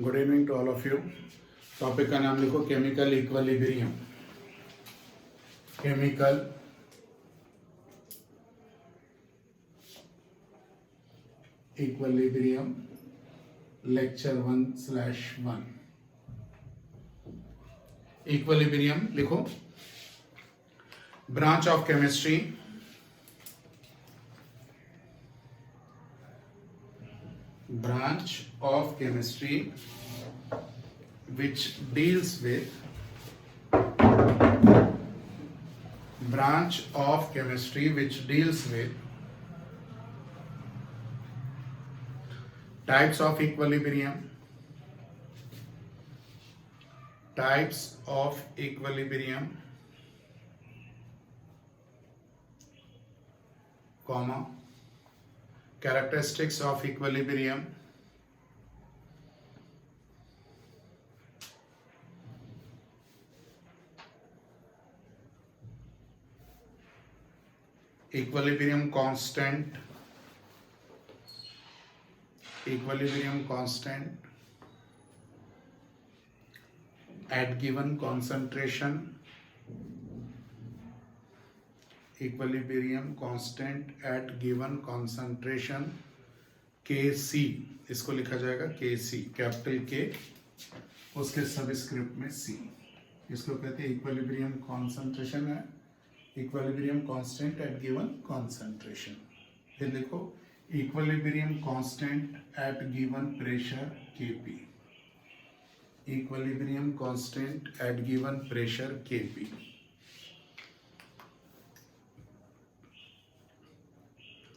Good evening to all of you. Topic का नाम लिखो chemical equilibrium. Chemical equilibrium lecture 1/1। Equilibrium लिखो। Branch of chemistry which deals with types of equilibrium, comma, characteristics of equilibrium, equilibrium constant at given concentration, Kc, इसको लिखा जाएगा Kc, capital K, उसके subscript में C। इसको कहते हैं इक्विलिब्रियम कॉन्सेंट्रेशन है, equilibrium constant eight given concentration. फिर लिखो equilibrium constant eight given pressure Kp, equilibrium constant eight given pressure Kp,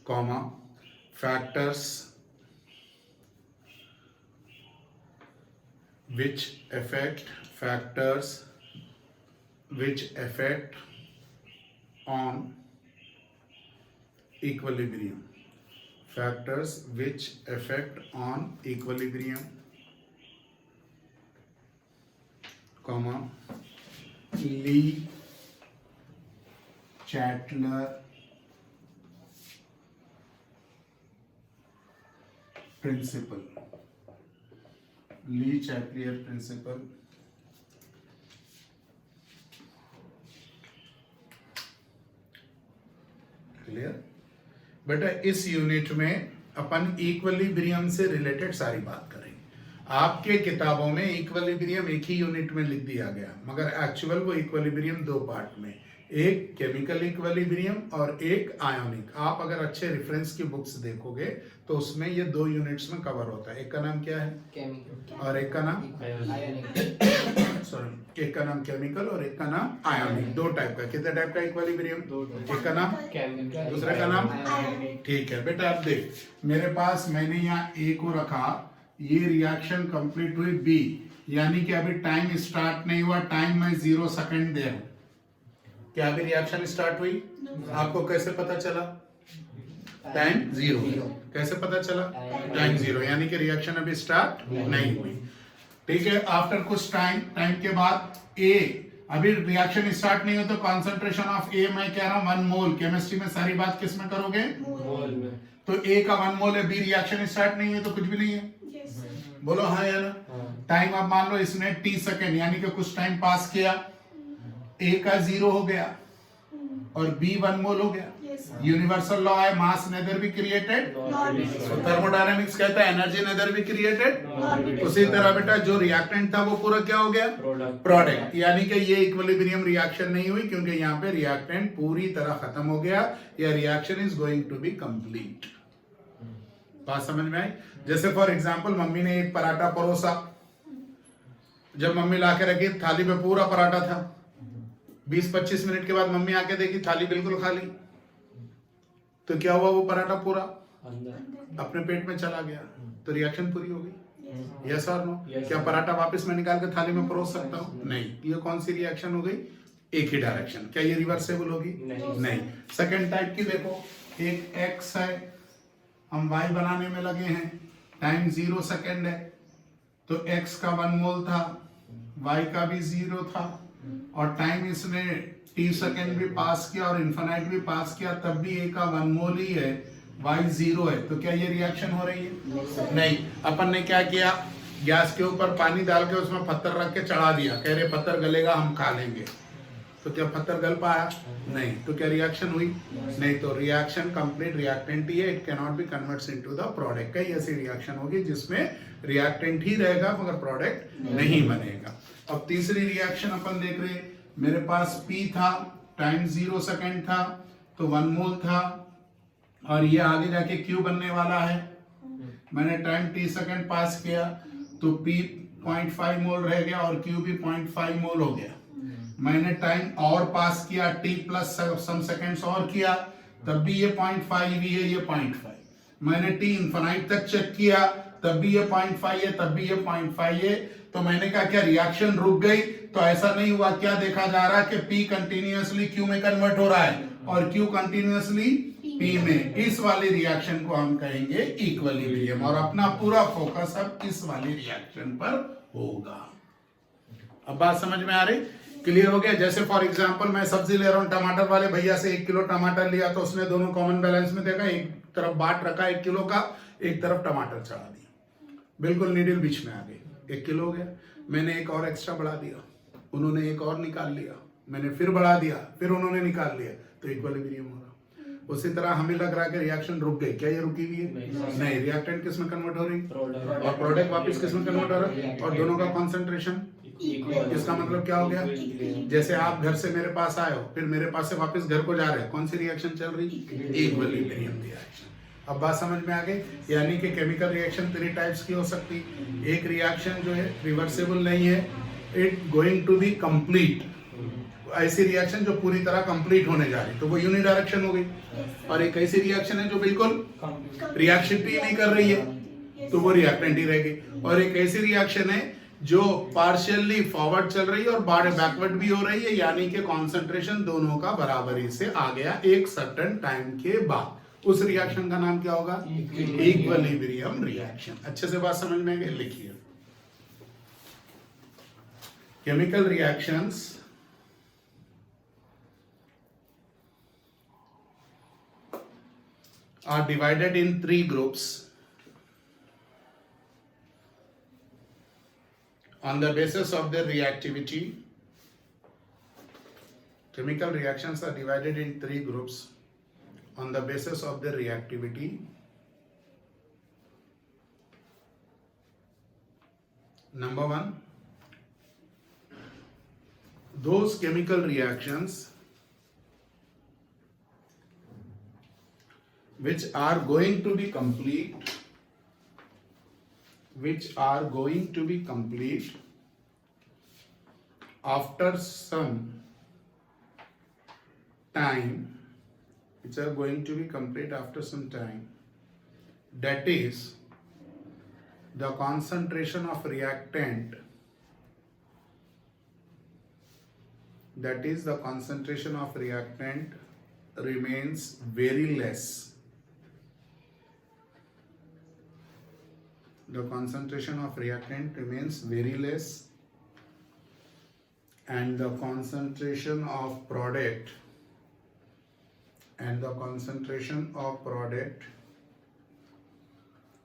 comma, factors which affect on equilibrium, comma, Lee-Chatler principle, clear बेटा। इस unit में अपन equilibrium से related सारी बात करेंगे। आपके किताबों में इक्विलिब्रियम एक ही यूनिट में लिख दिया गया, मगर एक्चुअल वो इक्विलिब्रियम दो पार्ट में, एक केमिकल इक्विलिब्रियम और एक आयोनिक। आप अगर अच्छे रेफरेंस की बुक्स देखोगे तो उसमें ये दो यूनिट्स में कवर होता है। एक का नाम क्या है? केमिकल, और एक का नाम आयोनिक। सॉरी, एक का नाम केमिकल और एक का नाम आयोनिक। दो टाइप का। कितने टाइप का इक्विलिब्रियम? एक का नाम केमिकल, दूसरे का नाम आयोनिक। ठीक है बेटा, अब देख मेरे पास, मैंने यहाँ ए को रखा, ये रिएक्शन कंप्लीट हुई बी, यानी कि अभी टाइम स्टार्ट नहीं हुआ, टाइम में 0 सेकंड दे रहा हूं। क्या अभी रिएक्शन स्टार्ट हुई? आपको कैसे पता चला? टाइम 0। कैसे पता चला? टाइम 0, यानी कि रिएक्शन अभी स्टार्ट नहीं हुई। ठीक है, आफ्टर कुछ टाइम के बाद ए, अभी रिएक्शन स्टार्ट नहीं हो तो कॉन्सेंट्रेशन ऑफ ए मैं कह रहा हूं 1 मोल। केमिस्ट्री में सारी बात किस में करोगे? मोल में। तो ए का 1 मोल है, बी रिएक्शन स्टार्ट नहीं हुई तो कुछ भी नहीं है। बोलो हाँ या ना? टाइम अब मान लो इसने t सेकेंड, यानी कि कुछ टाइम पास किया, A का 0 हो गया और B 1 मोल हो गया। यूनिवर्सल लॉ है, मास नेदर बी क्रिएटेड, थर्मोडायनेमिक्स कहता है एनर्जी नेदर बी क्रिएटेड। उसी तरह बेटा जो रिएक्टेंट था वो पूरा क्या हो गया? प्रोडक्ट। यानी कि ये इक्विलिब्रियम रिएक्शन नहीं हुई, क्योंकि यहाँ पे रिएक्टेंट पूरी तरह खत्म हो गया, या reaction is going to be complete. बात समझ में आई? जैसे फॉर एग्जाम्पल मम्मी ने एक पराठा परोसा, जब मम्मी लाके रखी थाली पे पूरा पराठा था, 20-25 मिनट के बाद मम्मी आके देखी थाली बिल्कुल खाली, तो क्या हुआ? वो पराठा पूरा अपने पेट में चला गया, तो रिएक्शन पूरी हो गई। यस और नो? क्या पराठा वापस मैं निकाल के थाली में परोस सकता हूँ? नहीं। ये कौन सी रिएक्शन हो गई? एक ही डायरेक्शन। क्या ये रिवर्सेबल होगी? नहीं। सेकेंड टाइप की देखो, एक एक्स है, हम वाई बनाने में लगे हैं, टाइम 0 सेकेंड है, तो एक्स का 1 मोल था, वाई का भी 0 था, और टाइम इसने t सेकेंड भी पास किया और इन्फिनाइट भी पास किया, तब भी a का 1 मोल ही है, y 0 है। तो क्या ये रिएक्शन हो रही है? नहीं। अपन ने क्या किया, गैस के ऊपर पानी डाल के उसमें पत्थर रख के चढ़ा दिया, कह रहे पत्थर गलेगा हम खा लेंगे, तो क्या पत्थर गल पाया? नहीं। तो क्या रिएक्शन हुई? नहीं। तो रिएक्शन कंप्लीट रिएक्टेंट ही है, it can not be converts into the product. कई ऐसी रिएक्शन होगी जिसमें रिएक्टेंट ही रहेगा मगर प्रोडक्ट नहीं बनेगा। अब तीसरी रिएक्शन अपन देख रहे, मेरे पास P था, टाइम 0 सेकेंड था, तो 1 मोल था, और ये आगे जाके Q बनने वाला है। मैंने टाइम T सेकेंड पास किया तो P 0.5 मोल रह गया और Q भी 0.5 मोल हो गया। मैंने टाइम और पास किया, T प्लस सम सेकेंड्स और किया, तब भी ये 0.5 ही है, ये 0.5। मैंने T इनफाइनाइट तक चेक किया, तब भी ये 0.5 है, तब भी ये 0.5 है। तो मैंने कहा क्या रिएक्शन रुक गई? तो ऐसा नहीं हुआ। क्या देखा जा रहा है कि P कंटिन्यूअसली Q में कन्वर्ट हो रहा है और Q कंटिन्यूअसली P में। इस वाली रिएक्शन को हम कहेंगे इक्विलिब्रियम, और अपना पूरा फोकस अब इस वाली रिएक्शन पर होगा। अब बात समझ में आ रही? क्लियर हो गया? जैसे फॉर एग्जांपल मैं सब्जी ले रहा हूं, टमाटर वाले भैया से 1 किलो टमाटर लिया, तो उसने दोनों कॉमन बैलेंस में देखा, एक तरफ बाट रखा 1 किलो का, एक तरफ टमाटर चढ़ा दिया, बिल्कुल नीडल बीच में आ गई, 1 किलो हो गया। मैंने एक और एक्स्ट्रा बढ़ा दिया, उन्होंने एक और निकाल लिया, मैंने फिर बढ़ा दिया, फिर उन्होंने निकाल लिया, तो इक्विलिब्रियम हो रहा। उसी तरह हमें लग रहा है कि रिएक्शन रुक गई, क्या ये रुकी हुई है? नहीं। रिएक्टेंट किस में कन्वर्ट हो रही और प्रोडक्ट वापस किस में कन्वर्ट हो रहा है, और दोनों का कॉन्सेंट्रेशन। इसका मतलब क्या हो गया? जैसे आप घर से मेरे पास आए हो, फिर मेरे पास से वापस घर को जा रहे हो, कौन सी रिएक्शन चल रही? Equilibrium reaction. अब बात समझ में आ गई? यानी कि केमिकल रिएक्शन 3 टाइप्स की हो सकती। एक रिएक्शन जो है रिवर्सेबल नहीं है, it going to be complete, ऐसी रिएक्शन जो पूरी तरह कंप्लीट होने जा रही, तो वो यूनिडायरेक्शन हो गई। और एक ऐसी रिएक्शन है जो बिल्कुल रिएक्शन भी नहीं कर रही है, तो वो रिएक्टेंट ही रहेगी। और एक ऐसी रिएक्शन है जो पार्शियली फॉरवर्ड चल रही है और बैकवर्ड भी हो रही है, यानी कि कॉन्सेंट्रेशन दोनों का बराबरी से आ गया एक सर्टेन टाइम के बाद। उस रिएक्शन का नाम क्या होगा? Equilibrium reaction. अच्छे से बात समझ में गई? लिखिए, chemical reactions are divided in 3 groups on the basis of their reactivity. Chemical reactions are divided in 3 groups on the basis of their reactivity. Number 1, those chemical reactions which are going to be complete, after some time, that is the concentration of reactant remains very less. The concentration of reactant remains very less, and the concentration of product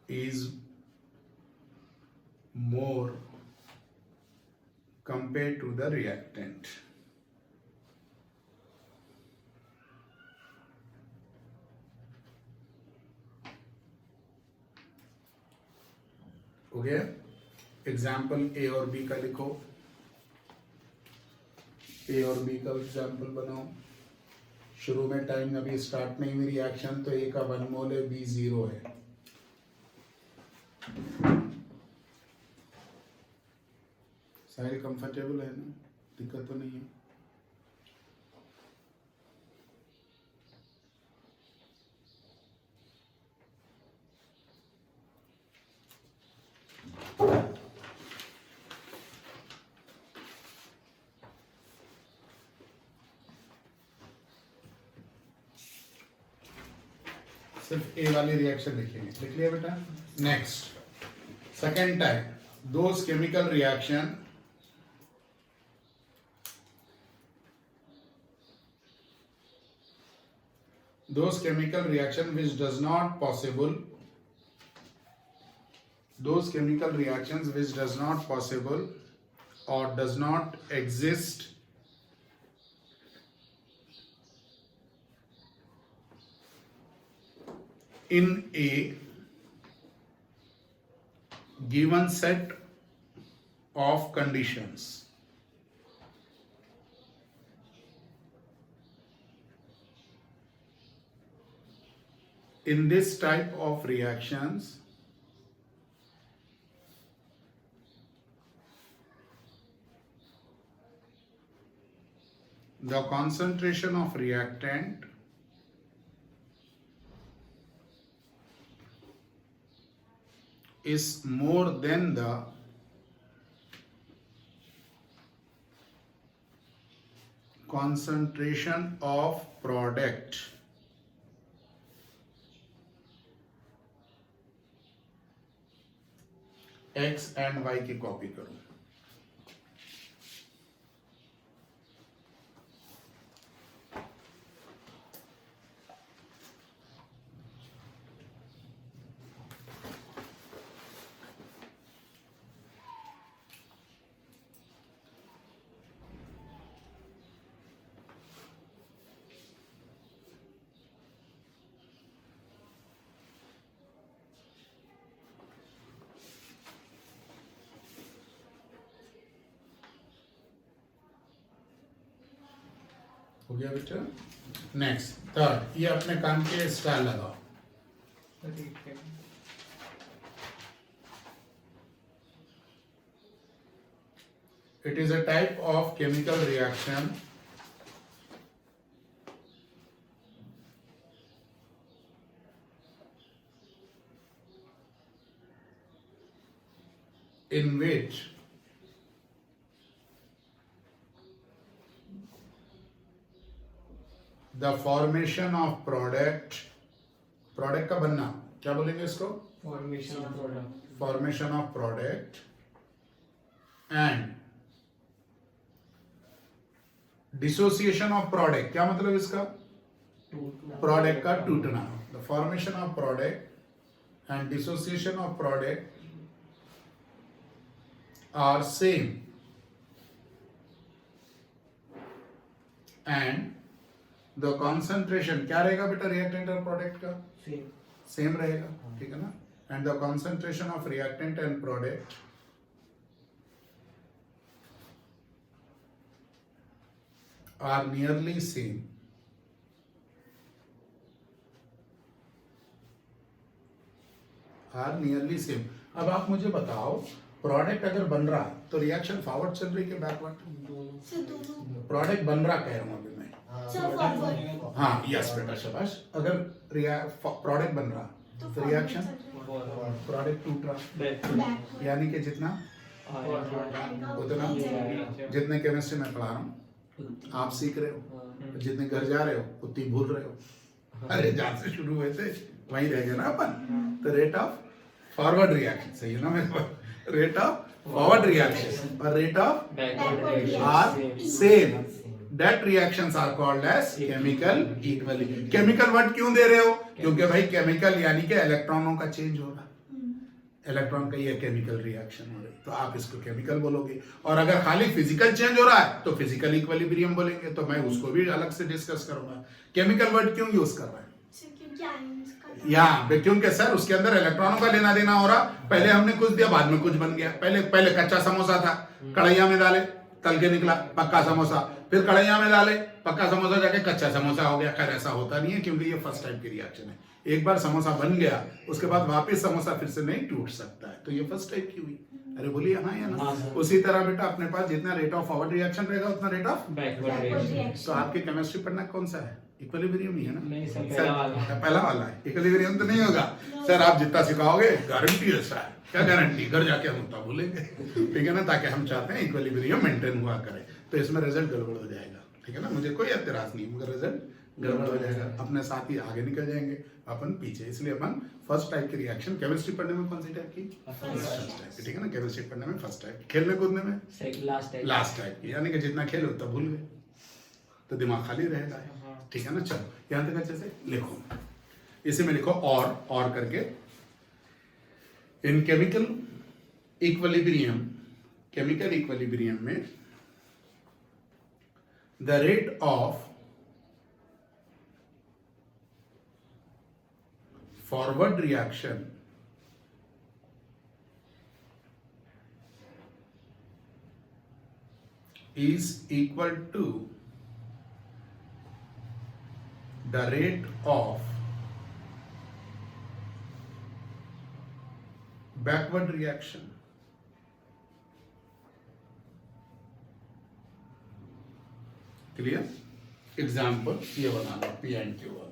is more compared to the reactant. हो गया? Example ए और B का लिखो, ए और B का example बनाओ। शुरू में टाइम अभी स्टार्ट नहीं हुई रिएक्शन, तो ए का 1 मोल है, बी 0 है। साहिल कंफर्टेबल है ना? दिक्कत तो नहीं है? सिर्फ ए वाली रिएक्शन लिखेंगे। लिख लिया बेटा? Next, second type, those chemical reaction which does not possible those chemical reactions which does not possible or does not exist in a given set of conditions. In this type of reactions, the concentration of reactant is more than the concentration of product X and Y की copy करूं. हो गया बेटा. Next third, ये अपने काम के star लगाओ. It is a type of chemical reaction in which the formation of product का बनना, क्या बोलेंगे इसको? formation of product and dissociation of product. क्या मतलब इसका? प्रोडक्ट का टूटना. the formation of product and dissociation of product are same and the concentration क्या रहेगा बेटा reactant और product का? सेम रहेगा. ठीक है ना. and the concentration of reactant and product are nearly same अब आप मुझे बताओ, प्रोडक्ट अगर बन रहा तो रिएक्शन फॉरवर्ड चल रही है बैकवर्ड? प्रोडक्ट बन रहा कह रहा हूं अभी मैं. हाँ यस बेटा शाबाश. अगर प्रोडक्ट बन रहा तो रिएक्शन प्रोडक्ट टूट रहा, यानी कि जितना उतना, जितने केमिस्ट्री में पढ़ा रहा हूँ आप सीख रहे हो, जितने घर जा रहे हो उतनी भूल रहे हो. अरे जहाँ से शुरू हुए थे वहीं रह गए ना अपन. तो रेट ऑफ फॉरवर्ड रिएक्शन सही है ना मेरे पास? रेट ऑफ फॉरवर्ड रिएक्शन और rate of backward are same. That reactions are called as chemical equilibrium. Chemical word क्यों दे रहे हो? क्योंकि भाई केमिकल यानी कि इलेक्ट्रॉनों का चेंज हो रहा, इलेक्ट्रॉन का ये केमिकल रिएक्शन हो रही, तो आप इसको केमिकल बोलोगे. और अगर खाली फिजिकल चेंज हो रहा है तो फिजिकल इक्विलिब्रियम बोलेंगे. तो मैं उसको भी अलग से डिस्कस करूंगा. केमिकल वर्ड क्यों यूज कर रहा है? क्योंकि सर उसके अंदर इलेक्ट्रॉनों का लेना देना हो रहा. पहले हमने कुछ दिया, बाद में कुछ बन गया. पहले कच्चा समोसा था, कढ़ैया में डाले, तल के निकला पक्का समोसा. फिर कढ़ैया में डाले, पक्का समोसा जाके कच्चा समोसा हो गया. खैर ऐसा होता नहीं है क्योंकि ये फर्स्ट टाइप की रिएक्शन है. एक बार समोसा बन गया उसके बाद वापस समोसा फिर से नहीं टूट सकता है. तो ये फर्स्ट टाइप की हुई. अरे बोलिए हाँ या ना? उसी तरह बेटा अपने पास जितना रेट ऑफ फॉरवर्ड रिएक्शन रहेगा उतना रेट ऑफ बैकवर्ड रिएक्शन. तो आपके केमिस्ट्री पढ़ना कौन सा है? इक्विलिब्रियम ही है ना? नहीं सर, पहला वाला है. इक्विलिब्रियम तो नहीं होगा सर. आप जितना सिखाओगे गारंटी ऐसा है. क्या गारंटी? घर जाके हम उतना भूलेंगे. ठीक है ना. ताकि हम चाहते हैं इक्विलिब्रियम मेंटेन हुआ करे. तो इसमें रिजल्ट गड़बड़ हो जाएगा. ठीक है ना. मुझे कोई एतराज नहीं, मगर रिजल्ट गड़बड़ हो जाएगा. अपने साथ ही आगे निकल जाएंगे, अपन पीछे. इसलिए अपन फर्स्ट टाइप की रिएक्शन केमिस्ट्री पढ़ने में कौन सी टाइप की? फर्स्ट टाइप की. ठीक है ना. केमिस्ट्री पढ़ने में फर्स्ट टाइप. खेलने कूदने में लास्ट टाइप की. यानी कि जितना खेलो उतना भूल गए तो दिमाग खाली रहेगा. ठीक है ना. चलो यहाँ तक अच्छे से लिखो. इसी में लिखो और करके इन केमिकल इक्विलिब्रियम में the rate of forward reaction is equal to the rate of backward reaction. Clear? Example ये बनाना P and Q वाला.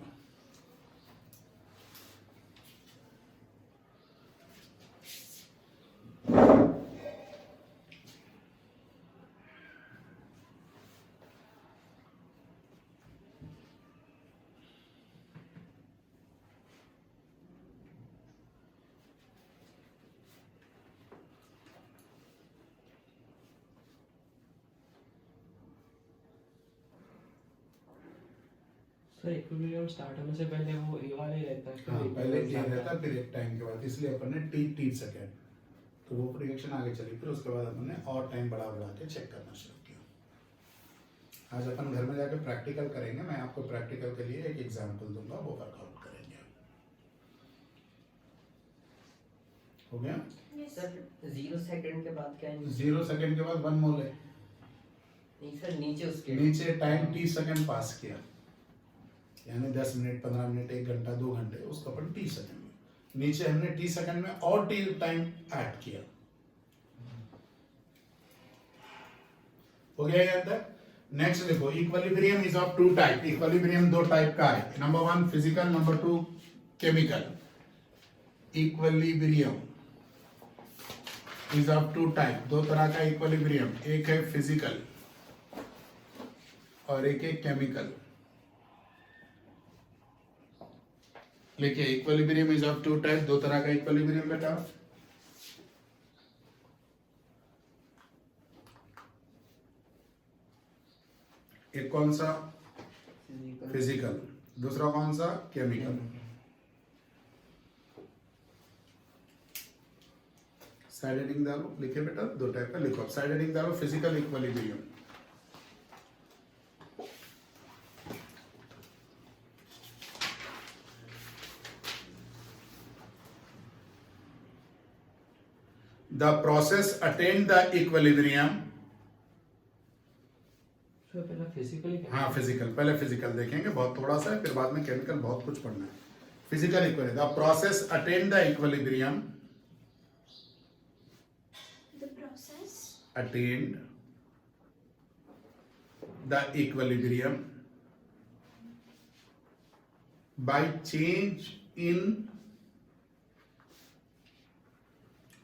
सर इक्विलिब्रियम स्टार्ट होने से पहले वो ए वाला ही रहता है। हाँ, पहले ये रहता है, फिर एक टाइम के बाद, इसलिए अपन ने t सेकेंड, तो वो रिएक्शन आगे चली, फिर उसके बाद अपन ने और टाइम बढ़ा के चेक करना शुरू किया। आज अपन घर में जाकर प्रैक्टिकल करेंगे, मैं आपको प्रैक्टिकल के लिए एक एग्जांपल दूंगा, वो वर्कआउट करेंगे। हो गया? सर 0 सेकंड के बाद क्या है? 0 सेकेंड के बाद 1 मोल है। नहीं सर, नीचे उसके नीचे टाइम t सेकेंड पास किया, यानी 10 मिनट, 15 मिनट, 1 घंटा, 2 घंटे, उसको अपन t सेकंड में, नीचे हमने t सेकंड में और t टाइम ऐड किया। हो गया याद है? नेक्स्ट देखो, equilibrium is of 2 type. Equilibrium 2 type का है, number 1 physical, number 2 chemical. Equilibrium is of 2 type, 2 तरह का इक्विलिब्रियम, एक है फिजिकल और एक है केमिकल। लिखिए, इक्विलिब्रियम इज ऑफ 2 टाइप, 2 तरह का इक्विलिब्रियम बेटा। एक कौन सा? फिजिकल। दूसरा कौन सा? केमिकल। साइड हेडिंग डालो, लिखिए बेटा, 2 टाइप का लिखो। साइड हेडिंग डालो, physical equilibrium. The process attained the equilibrium. Sir पहले फिजिकली, हाँ फिजिकल, पहले फिजिकल देखेंगे बहुत थोड़ा सा, फिर बाद में केमिकल बहुत कुछ पढ़ना है। Physical equilibrium, the process attend the equilibrium, The process attained the equilibrium by change in,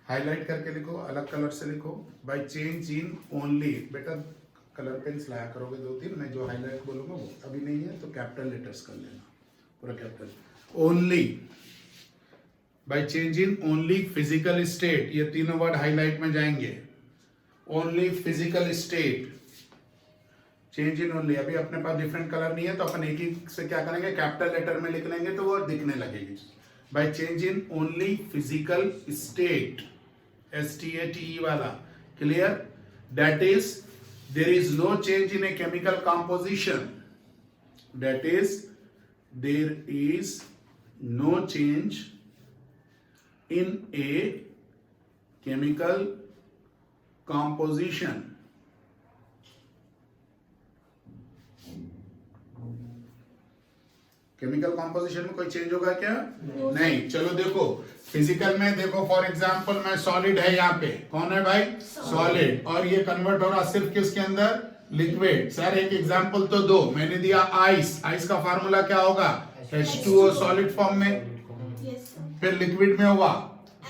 highlight करके लिखो, अलग कलर से लिखो, बाय चेंज इन ओनली। बेटा कलर पेन्स लाया करोगे 2-3, मैं जो हाईलाइट बोलूंगा वो अभी नहीं है तो कैपिटल लेटर्स कर लेना, पूरा capital. Only, by change in only physical state, ये तीनों वर्ड हाईलाइट में जाएंगे। Only physical state, change in only. अभी अपने पास डिफरेंट कलर नहीं है तो अपन एक ही से क्या करेंगे, कैपिटल लेटर में लिख लेंगे तो वो दिखने लगेगी। By change in only physical state, STATE वाला, clear? That is, there is no change in a chemical composition. That is, there is no change in a chemical composition. Chemical composition में कोई चेंज होगा क्या? नहीं। चलो देखो, physical में देखो, फॉर एग्जांपल मैं सॉलिड है यहाँ पे, कौन है भाई? सॉलिड। और ये कन्वर्ट हो रहा सिर्फ किसके अंदर? लिक्विड। सर एक एग्जांपल तो दो। मैंने दिया आइस, आइस का फार्मूला क्या होगा? H2O सॉलिड फॉर्म में, yes sir. फिर लिक्विड में हुआ,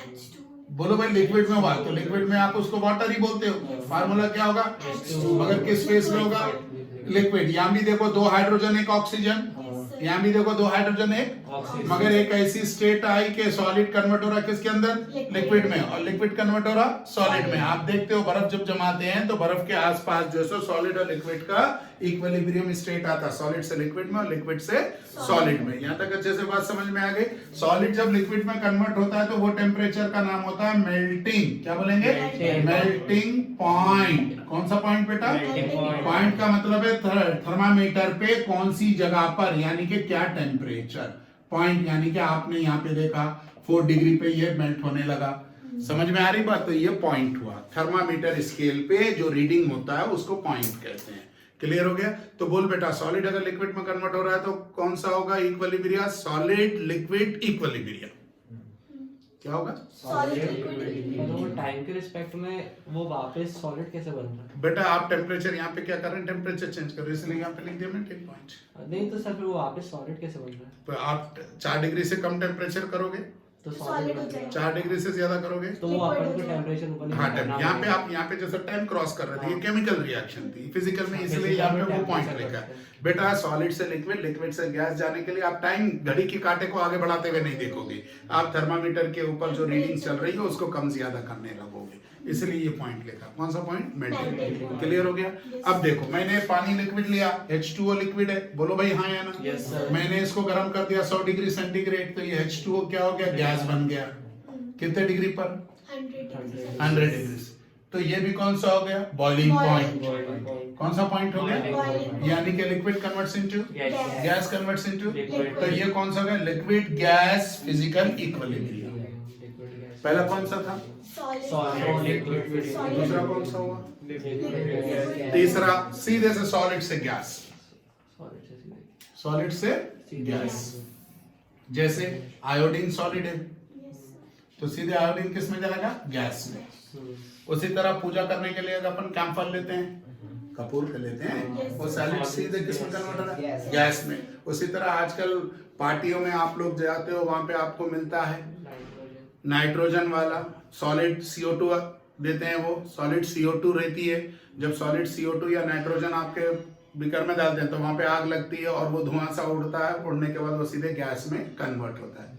H2 बोलो भाई लिक्विड में हुआ, तो लिक्विड में आप उसको वाटर ही बोलते हो। फार्मूला क्या होगा? मगर किस फेस में होगा? लिक्विड। यहाँ भी देखो 2 हाइड्रोजन 1 ऑक्सीजन, यहाँ भी देखो 2 हाइड्रोजन 1 मगर एक ऐसी स्टेट आई कि सॉलिड कन्वर्ट हो रहा है किसके अंदर, लिक्विड में, और लिक्विड कन्वर्ट हो रहा सॉलिड में। आप देखते हो बर्फ जब जमाते हैं तो बर्फ के आसपास जो है सॉलिड और लिक्विड का इक्विलिब्रियम स्टेट आता है, सॉलिड से लिक्विड में और लिक्विड से सॉलिड में। यहाँ तक अच्छे से बात समझ में आ गई। सॉलिड जब लिक्विड में कन्वर्ट होता है तो वो टेम्परेचर का नाम होता है मेल्टिंग, क्या बोलेंगे, मेल्टिंग पॉइंट। कौन सा पॉइंट बेटा, पॉइंट का मतलब है थर्मामीटर पे कौन सी जगह पर, यानी कि क्या टेम्परेचर। पॉइंट यानी कि आपने यहाँ पे देखा 4 डिग्री पे ये मेल्ट होने लगा, समझ में आ रही बात, तो ये पॉइंट हुआ। थर्मामीटर स्केल पे जो रीडिंग होता है उसको पॉइंट कहते हैं। क्लियर हो गया। तो बोल बेटा सॉलिड अगर लिक्विड में कन्वर्ट हो रहा है तो कौन सा होगा इक्विलिब्रिया, सॉलिड लिक्विड इक्विलिब्रिया। क्या होगा, मतलब वो टाइम के रिस्पेक्ट में वो वापस सॉलिड कैसे बन रहा है? बेटा आप टेम्परेचर यहाँ पे क्या कर रहे हैं, टेम्परेचर चेंज कर रहे हैं, इसलिए यहाँ पे लिख दिया मेल्टिंग पॉइंट। नहीं तो सर फिर वो वापस सॉलिड कैसे बन रहा है? तो आप 4 डिग्री से कम टेम्परेचर करोगे तो Solid सॉलिड हो बन जाएगा। 4 डिग्री से ज्यादा करोगे तो वो अपन को टेम्परेचर ऊपर हाँ टाइम, यहाँ पे आप यहाँ पे जैसे टाइम क्रॉस कर रहे थे, ये केमिकल रिएक्शन थी, फिजिकल में, इसलिए यहाँ पे वो पॉइंट लिखा है। बेटा सॉलिड से लिक्विड, लिक्विड से गैस जाने के लिए आप टाइम घड़ी के कांटे को आगे बढ़ाते हुए नहीं देखोगे, आप थर्मामीटर के ऊपर जो रीडिंग चल रही है उसको कम ज्यादा करने लगोगे, इसलिए ये पॉइंट लिखा। कौन सा पॉइंट, मेल्टिंग। क्लियर हो गया। अब देखो मैंने पानी लिक्विड लिया, H2O लिक्विड है, बोलो भाई हाँ या ना। Yes, sir. मैंने इसको गर्म कर दिया 100 डिग्री सेंटीग्रेड, तो ये H2O क्या हो गया, गैस बन गया। कितने डिग्री पर, 100 डिग्री। तो ये भी कौन सा हो गया, बॉइलिंग पॉइंट। कौन सा पॉइंट हो गया, Boiling. यानी कि liquid converts into Gas. Gas converts into, Liquid. तो ये कौन सा हो गया, लिक्विड गैस फिजिकल इक्विलिब्रियम। पहला कौन सा था, दूसरा कौन सा हुआ, तीसरा सीधे से सॉलिड से गैस, सॉलिड से गैस। जैसे आयोडीन सॉलिड है तो सीधे आयोडीन किस में जाएगा, गैस में। उसी तरह पूजा करने के लिए अगर अपन कैंफर लेते हैं, कपूर के लेते हैं, वो सॉलिड सीधे किस में कन्वर्ट हो रहा है, गैस में। उसी तरह आजकल पार्टियों में आप लोग जाते हो, वहां पे आपको मिलता है नाइट्रोजन वाला सॉलिड CO2 देते हैं, वो सॉलिड CO2 रहती है। जब सॉलिड CO2 या नाइट्रोजन आपके बीकर में डालते हैं तो वहां पे आग लगती है और वो धुआं सा उड़ता है, उड़ने के बाद वो सीधे गैस में कन्वर्ट होता है।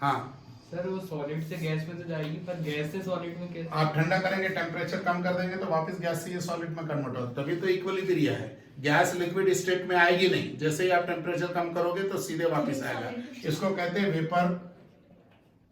हाँ सर वो सॉलिड से गैस में तो जाएगी, पर गैस से सॉलिड में कैसे? आप ठंडा करेंगे, टेम्परेचर कम कर देंगे तो वापस गैस से ये सॉलिड में कन्वर्ट होता है, तभी तो इक्विलिब्रिया है। गैस लिक्विड स्टेट में आएगी नहीं, जैसे ही आप टेम्परेचर कम करोगे तो सीधे वापस आएगा। इसको कहते हैं वेपर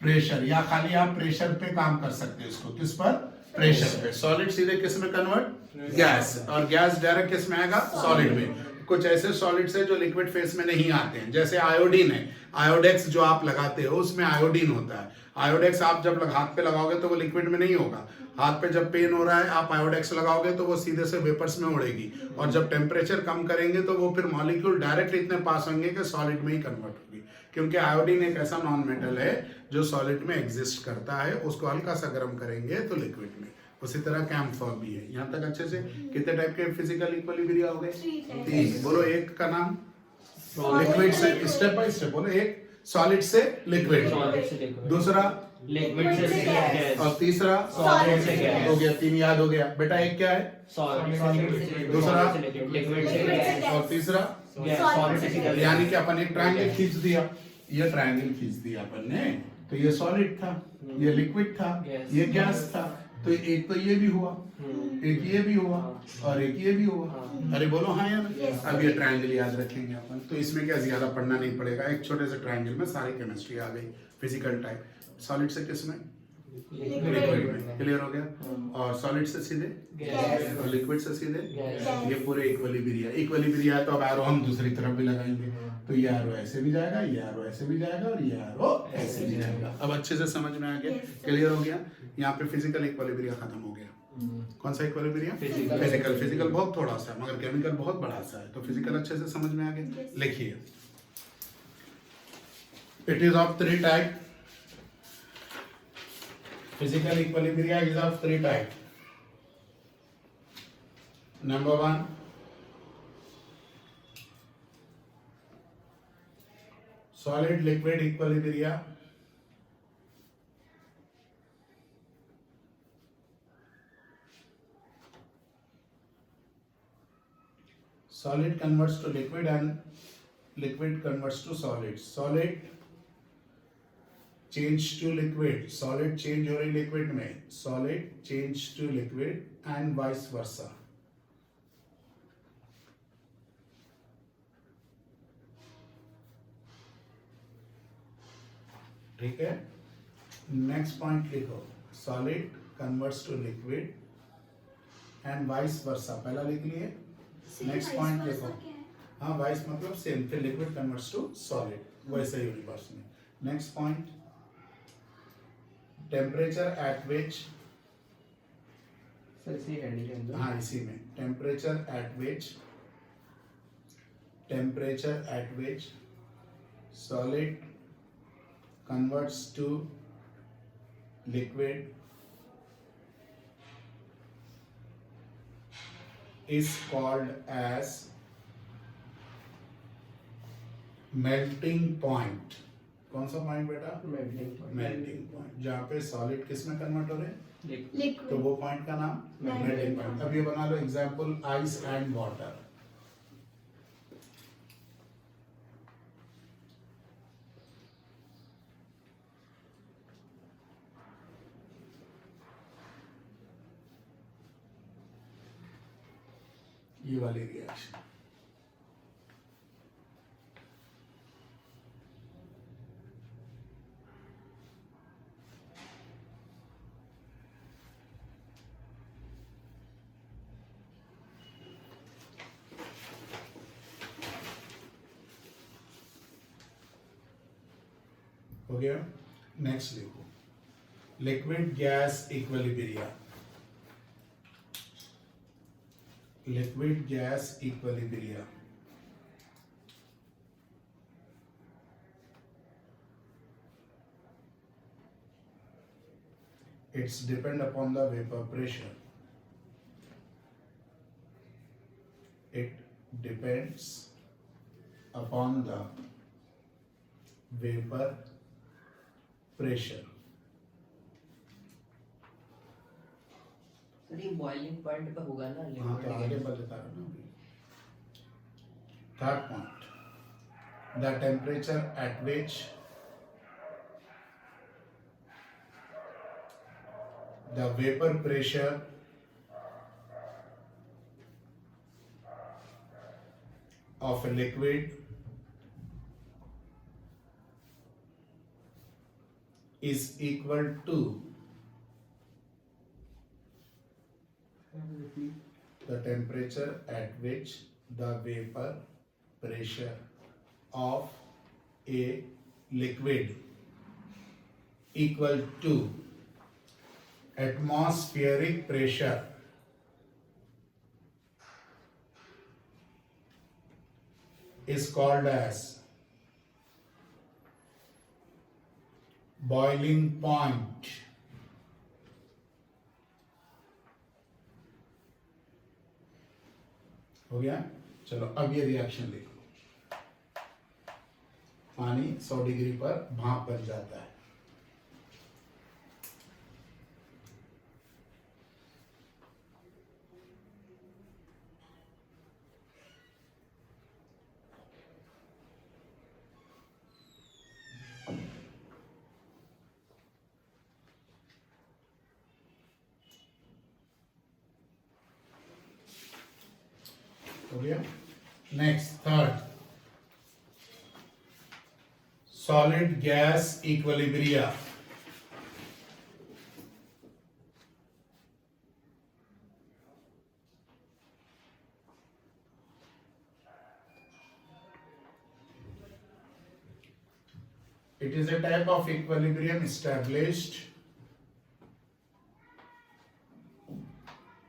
प्रेशर, या खाली आप प्रेशर पे काम कर सकते हैं इसको, किस पर, प्रेशर पे। सॉलिड सीधे किस में कन्वर्ट, गैस, और गैस डायरेक्ट किस में आएगा, सॉलिड में। कुछ ऐसे सॉलिड्स है जो लिक्विड फेस में नहीं आते हैं, जैसे आयोडीन है, आयोडेक्स जो आप लगाते हो उसमें आयोडीन होता है। आयोडेक्स आप जब हाथ पे लगाओगे तो वो लिक्विड में नहीं होगा, हाथ पे जब पेन हो रहा है आप आयोडेक्स लगाओगे तो वो सीधे से वेपर्स में उड़ेगी, और जब टेम्परेचर कम करेंगे तो वो फिर मॉलिक्यूल डायरेक्ट इतने पास होंगे कि सॉलिड में ही कन्वर्ट होगी, क्योंकि आयोडीन एक ऐसा नॉन मेटल है जो सॉलिड में एग्जिस्ट करता है, उसको हल्का सा गर्म करेंगे तो लिक्विड में। उसी तरह कैम्फर भी है। यहाँ तक अच्छे से कितने टाइप के फिजिकल इक्विलिब्रिया हो गए, 3। बोलो एक का नाम, लिक्विड से, स्टेप बाय स्टेप बोलो। एक सॉलिड से लिक्विड, दूसरा लिक्विड से गैस, और तीसरा सॉलिड से गैस। हो गया, 3 याद हो गया बेटा। एक क्या है, सॉलिड, दूसरा लिक्विड से गैस, और तीसरा गैस, सॉलिड से गैस। यानी कि अपन एक ट्रायंगल खींच दिया, ये ट्रायंगल खींच दिया अपन ने, तो ये सॉलिड था, ये लिक्विड था, ये गैस था। तो एक तो ये भी हुआ, एक ये भी हुआ, और एक ये भी हुआ। अरे बोलो हाँ यार। अब ये ट्रायंगल याद रखेंगे अपन, तो इसमें क्या ज्यादा पढ़ना नहीं पड़ेगा, एक छोटे से ट्रायंगल में सारी केमिस्ट्री आ गई, फिजिकल टाइप। सॉलिड से किस में, लिक्विड में। क्लियर हो गया। और सॉलिड से सीधे गैस, और लिक्विड से सीधे गैस। ये पूरे इक्विलिब्रिया। इक्विलिब्रिया है तो अब एरो हम दूसरी तरफ भी लगाएंगे, तो ये एरो ऐसे भी जाएगा, ये एरो ऐसे भी जाएगा, और ये एरो ऐसे भी जाएगा। अब अच्छे से समझ में आ गया, क्लियर हो गया। यहाँ पे फिजिकल इक्विलिब्रिया खत्म हो गया। कौन सा इक्विलिब्रिया, फिजिकल। फिजिकल बहुत थोड़ा सा है मगर केमिकल बहुत बड़ा सा है, तो फिजिकल अच्छे से समझ में आ गया। लिखिए, it is of 3 type. Physical equilibria is of 3 types. Number 1, solid liquid equilibria. Solid converts to liquid and liquid converts to solid, solid change to liquid, solid change हो रही liquid में, solid change to liquid and vice versa. ठीक है, next point लिखो, solid converts to liquid and vice versa, पहला लिख लिए. Next point लिखो, हाँ वाइस मतलब सेम, फिर लिक्विड कन्वर्ट्स टू सॉलिड, वैसे ही यूनिवर्स में. Next point, temperature at which, sir इसी हेडिंग के अंदर. हाँ इसी में, temperature at which solid converts to liquid is called as melting point. कौन सा पॉइंट बेटा? Melting point. मेल्टिंग पॉइंट, जहाँ पे सॉलिड किस में कन्वर्ट हो रहे हैं, तो Liquid. वो पॉइंट का नाम Melting मेल्टिंग point. पॉइंट. अब ये बना लो एग्जांपल, आइस एंड वाटर. ये वाली रिएक्शन, हो गया. नेक्स्ट लिखो, liquid gas equilibrium. Liquid gas equilibrium. It's depend upon the vapor pressure. It depends upon the vapor pressure. Sir ये बॉइलिंग पॉइंट पे होगा ना हाँ तो आगे लिक्विड बता रहा ना अभी. Third point, the temperature at which the vapour pressure of a liquid is equal to the temperature at which the vapor pressure of a liquid equal to atmospheric pressure is called as boiling point. हो गया. चलो अब ये reaction देखो, पानी 100 degree पर भाप बन जाता है. हो गया. Next third, solid gas equilibria. It is a type of equilibrium established.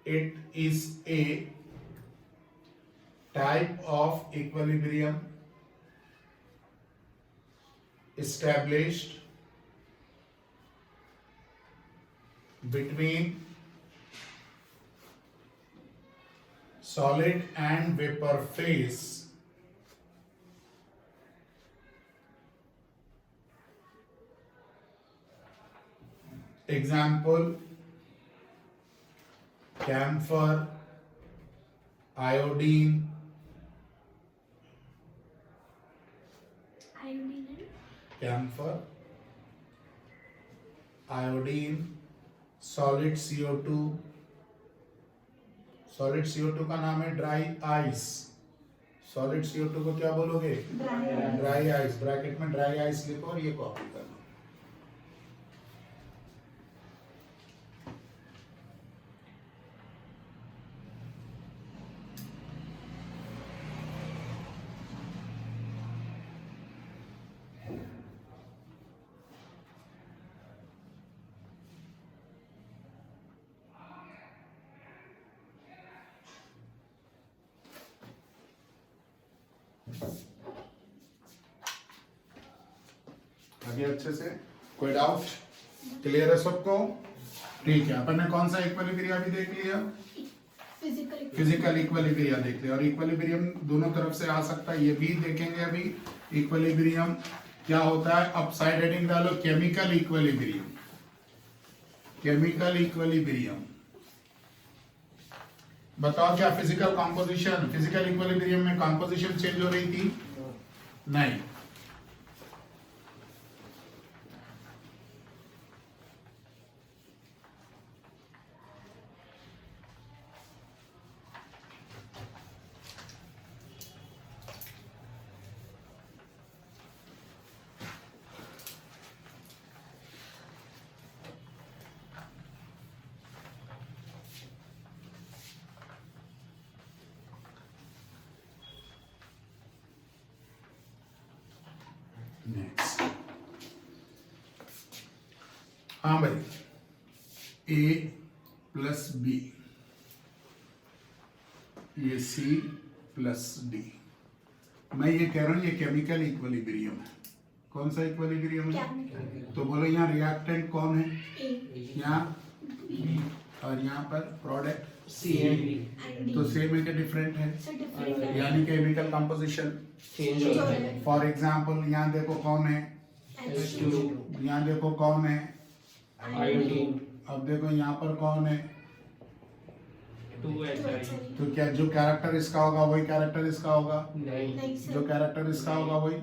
It is a type of equilibrium established between solid and vapor phase example camphor, iodine, camphor, iodine, solid CO2, solid CO2 का नाम है dry ice. Solid CO2 को क्या बोलोगे? Dry ice. Bracket में dry ice लिखो और ये कॉपी कर लो। आगे अच्छे से, कोई डाउट? क्लियर है सबको? ठीक है, अपन ने कौन सा इक्विलिब्रियम भी देख लिया? फिजिकल फिजिकल इक्विलिब्रियम देख लिया। और इक्विलिब्रियम दोनों तरफ से आ सकता है, ये भी देखेंगे अभी। इक्विलिब्रियम क्या होता है? अपसाइड हेडिंग डालो केमिकल इक्विलिब्रियम। केमिकल इक्विलिब्रियम बताओ क्या फिजिकल कंपोजिशन, फिजिकल इक्विलिब्रियम में कंपोजिशन चेंज हो रही थी? नहीं। नेक्स्ट, हाँ भाई, A प्लस B, ये C प्लस D। मैं ये कह रहा हूं ये केमिकल इक्विलिब्रियम है। कौन सा इक्विलिब्रियम है? तो बोलो यहाँ रिएक्टेंट कौन है? यहाँ और यहाँ पर प्रोडक्ट C&D तो सेम है कि डिफरेंट है? डिफरेंट यानी केमिकल कंपोजिशन चेंज हो रहा है। फॉर एग्जाम्पल यहाँ देखो कौन है, H2 यहाँ देखो कौन है, आयोडीन अब देखो यहाँ पर कौन है। 2HI तो क्या जो कैरेक्टर इसका होगा वही कैरेक्टर इसका होगा? नहीं जो कैरेक्टर इसका होगा वही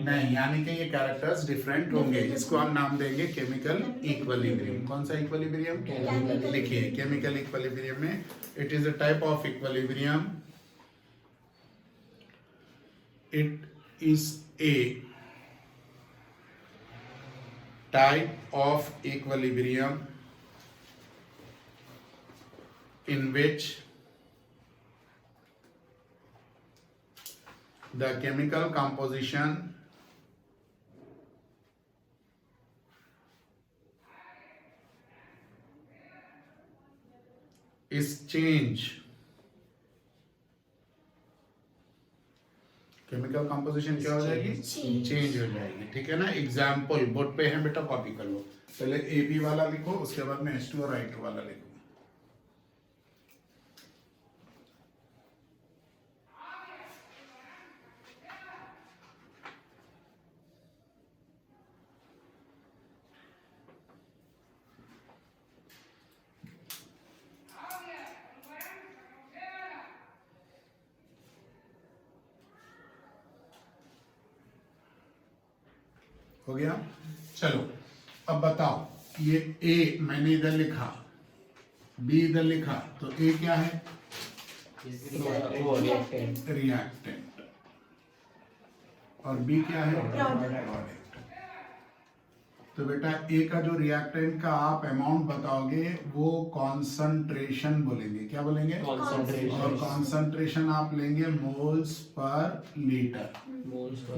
नहीं, यानी कि ये कैरेक्टर्स डिफरेंट होंगे। इसको हम नाम देंगे केमिकल इक्विलिब्रियम। कौन सा इक्विलिब्रियम? Chemical. लिखिए केमिकल इक्विलिब्रियम में it is a type of equilibrium, it is a type of equilibrium in which the chemical composition is changed। Chemical composition क्या हो जाएगी? चेंज हो जाएगी। ठीक है ना? एग्जाम्पल बोर्ड पे है बेटा, कॉपी कर लो। पहले AB वाला लिखो, उसके बाद में H2 और I2 वाला लिखो। हो गया? चलो अब बताओ, ये A मैंने इधर लिखा, B इधर लिखा, तो A क्या है? वो रिएक्टेंट रिएक्टेंट। और B क्या है? Product। तो बेटा A का जो रिएक्टेंट का आप अमाउंट बताओगे वो कॉन्सेंट्रेशन बोलेंगे। क्या बोलेंगे? और कॉन्सेंट्रेशन कॉन्सेंट्रेशन आप लेंगे मोल्स पर लीटर।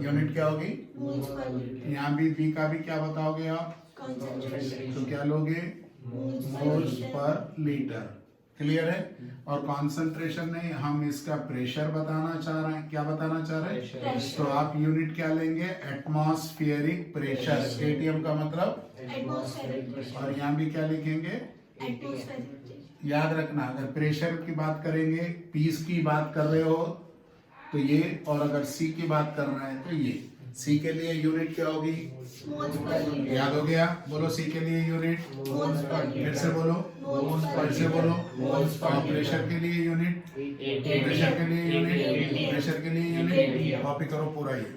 यूनिट क्या होगी? मोल्स पर यहाँ भी B का भी क्या बताओगे आप? कंसंट्रेशन तो क्या लोगे? Moles per litre. क्लियर है? और कॉन्सेंट्रेशन नहीं, हम इसका प्रेशर बताना चाह रहे हैं। क्या बताना चाह रहे हैं? Pressure। तो आप यूनिट क्या लेंगे? Atmospheric pressure. ATM का मतलब, एटमॉस्फेरिक और यहाँ भी क्या लिखेंगे? एटमॉस्फेरिक याद रखना, अगर प्रेशर की बात करेंगे, पीस की बात कर रहे हो तो ये, और अगर C की बात कर रहे हैं तो ये। C के लिए यूनिट क्या होगी? मोल्स पर लीटर याद हो गया? बोलो C के लिए यूनिट। मोल्स पर फिर से बोलो, मोल्स पर फिर से बोलो। मोल्स पर और प्रेशर के लिए यूनिट, प्रेशर के लिए यूनिट, प्रेशर के लिए यूनिट। कॉपी करो पूरा ये।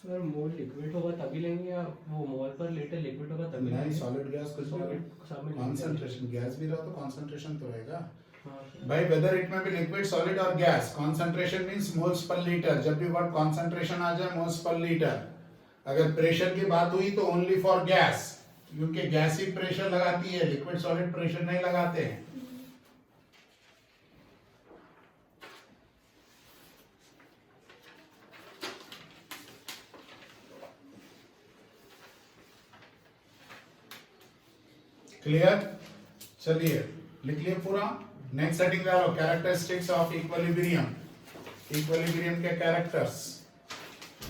सर मोल लिक्विड होगा तभी लेंगे या वो मोल पर लीटर लिक्विड होगा तभी नहीं लेंगे? सॉलिड गैस कुछ Solid सब में कॉन्सेंट्रेशन गैस भी रहा तो कॉन्सेंट्रेशन तो रहेगा हाँ सर। भाई वेदर इट में बी लिक्विड सॉलिड और gas concentration means moles per litre जब भी वर्ड कॉन्सेंट्रेशन आ जाए मोल्स पर लीटर अगर प्रेशर की बात हुई तो ओनली फॉर गैस क्योंकि गैस ही प्रेशर लगाती है लिक्विड सॉलिड प्रेशर नहीं लगाते हैं क्लियर चलिए लिख लिए पूरा नेक्स्ट सेटिंग डालो कैरेक्टरिस्टिक्स ऑफ इक्विलिब्रियम इक्विलिब्रियम के कैरेक्टर्स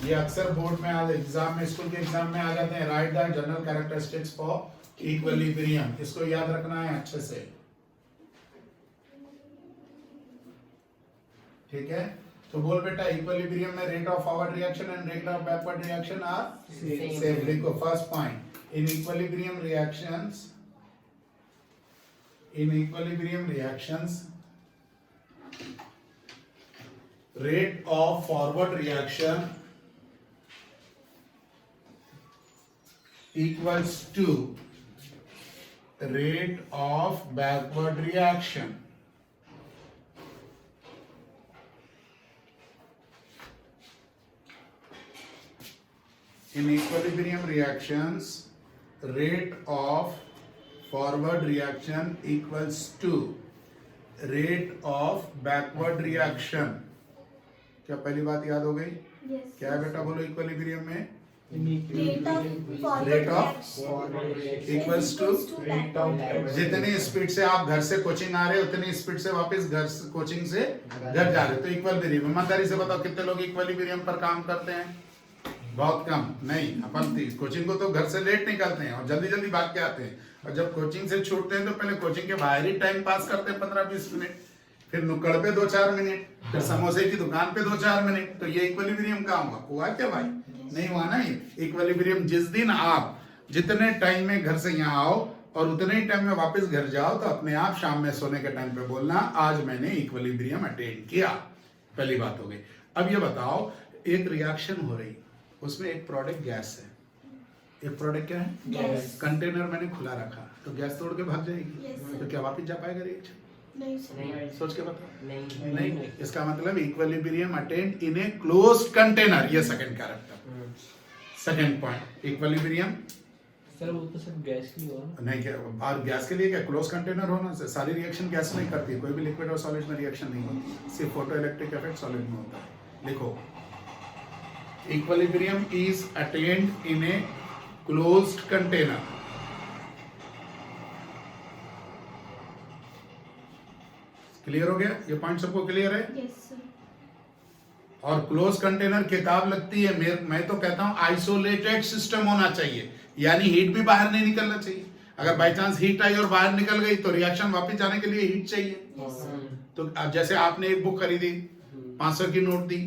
ये अक्सर बोर्ड में एग्जाम में स्कूल के एग्जाम में आ जाते हैं right the general characteristics for equilibrium इसको याद रखना है अच्छे से ठीक है तो बोल बेटा इक्विलिब्रियम में rate of forward reaction and rate of backward reaction are same लिखो first point in equilibrium reactions in equilibrium reactions rate of forward reaction equals to rate of backward reaction in equilibrium reactions rate of forward reaction equals to rate of backward reaction क्या पहली बात याद हो गई क्या है बेटा बोलो इक्विलिब्रियम में रेट ऑफ इक्वल्स टू जितनी स्पीड से आप घर से कोचिंग आ रहे हो उतनी स्पीड से वापस घर कोचिंग से घर जा रहे हो तो इक्विलिब्रियम ईमानदारी से बताओ कितने लोग इक्विलिब्रियम पर काम करते हैं बहुत कम नहीं अपन कोचिंग को तो घर से लेट निकलते हैं और जल्दी जल्दी भाग के आते हैं और जब कोचिंग से छूटते हैं तो पहले कोचिंग के बाहर ही टाइम पास करते हैं 15-20 मिनट फिर नुक्कड़ पे 2-4 मिनट फिर समोसे की दुकान पे 2-4 मिनट तो ये इक्विलिब्रियम कहाँ हुआ क्या भाई नहीं हुआ ना ये इक्विलिब्रियम जिस दिन आप जितने टाइम में घर से यहाँ आओ और उतने ही टाइम में वापस घर जाओ तो अपने आप शाम में सोने के टाइम पे बोलना आज मैंने इक्विलिब्रियम अटेन किया पहली बात हो गई अब ये बताओ एक रिएक्शन हो रही उसमें एक प्रोडक्ट गैस है एक प्रोडक्ट क्या है गैस कंटेनर मैंने खुला रखा तो गैस तोड़ के भाग जाएगी Yes, sir. तो क्या वापस जा पाएगा रिएक्शन नहीं सर नहीं सोच के बताओ नहीं नहीं इसका मतलब equilibrium attained in a closed container ये second character second point equilibrium sir वो तो सिर्फ गैस के लिए हुआ ना नहीं क्या और गैस के लिए क्या क्लोज कंटेनर होना से सारी रिएक्शन गैस में ही करती है कोई भी लिक्विड और सॉलिड में रिएक्शन नहीं होती सिर्फ फोटो इलेक्ट्रिक इफेक्ट सॉलिड में होता है लिखो equilibrium is attained in a closed container clear हो गया ये पॉइंट सबको क्लियर है यस सर और क्लोज कंटेनर किताब लगती है मैं तो कहता हूं आइसोलेटेड सिस्टम होना चाहिए यानी हीट भी बाहर नहीं निकलना चाहिए अगर बाय चांस हीट आई और बाहर निकल गई तो रिएक्शन वापस जाने के लिए हीट चाहिए तो अब जैसे आपने एक बुक खरीदी 500 की नोट दी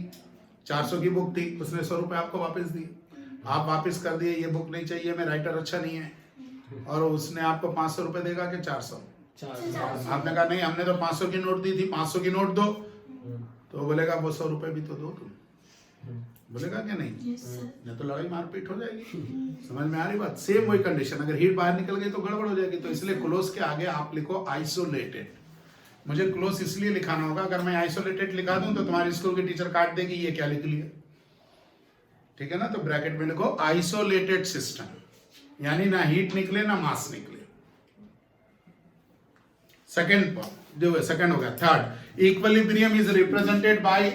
400 की बुक थी उसने 100 रुपए आपको वापस दिए आप वापस कर दिए ये बुक नहीं चाहिए मैं राइटर अच्छा नहीं है और उसने आपको 500 रुपए देगा कि 400 आपने कहा नहीं हमने तो 500 की नोट दी थी 500 की नोट दो तो बोलेगा वो 100 रुपए भी तो दो तुम बोलेगा क्या नहीं यस सर नहीं तो लड़ाई मारपीट हो जाएगी समझ में आ रही बात सेम वही कंडीशन अगर हीट बाहर निकल गई तो गड़बड़ हो जाएगी तो इसलिए क्लोज के आगे आप लिखो आइसोलेटेड मुझे क्लोज इसलिए लिखाना होगा अगर मैं आइसोलेटेड लिखा दूं तो तुम्हारी स्कूल की टीचर काट देगी ये क्या लिख लिया ठीक है ना तो ब्रैकेट में लिखो आइसोलेटेड सिस्टम यानी ना हीट निकले ना मास निकले सेकंड हो गया third equilibrium is represented by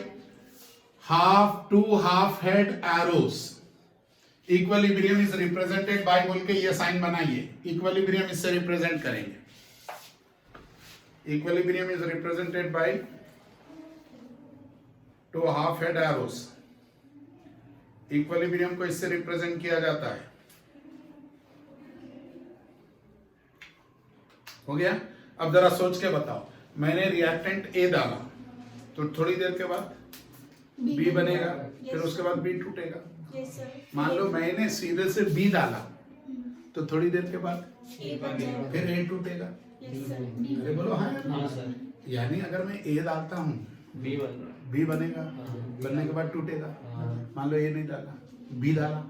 half head arrows equilibrium is represented by बोल के ये साइन बनाइए इक्विलिब्रियम इससे रिप्रेजेंट करेंगे equilibrium is represented by 2 half head arrows equilibrium को इससे रिप्रेजेंट किया जाता है हो गया अब जरा सोच के बताओ मैंने रिएक्टेंट ए डाला तो थोड़ी देर के बाद बी बनेगा फिर उसके बाद बी टूटेगा यस सर मान लो मैंने सीधे से बी डाला तो थोड़ी देर के बाद ए बन जाएगा फिर ए टूटेगा यस सर अरे बोलो हाँ यार। हाँ सर यानी अगर मैं ए डालता हूँ बी बन रहा है बी बनेगा बनने के बाद टूटेगा हाँ। मान लो ए नहीं डाला बी डाला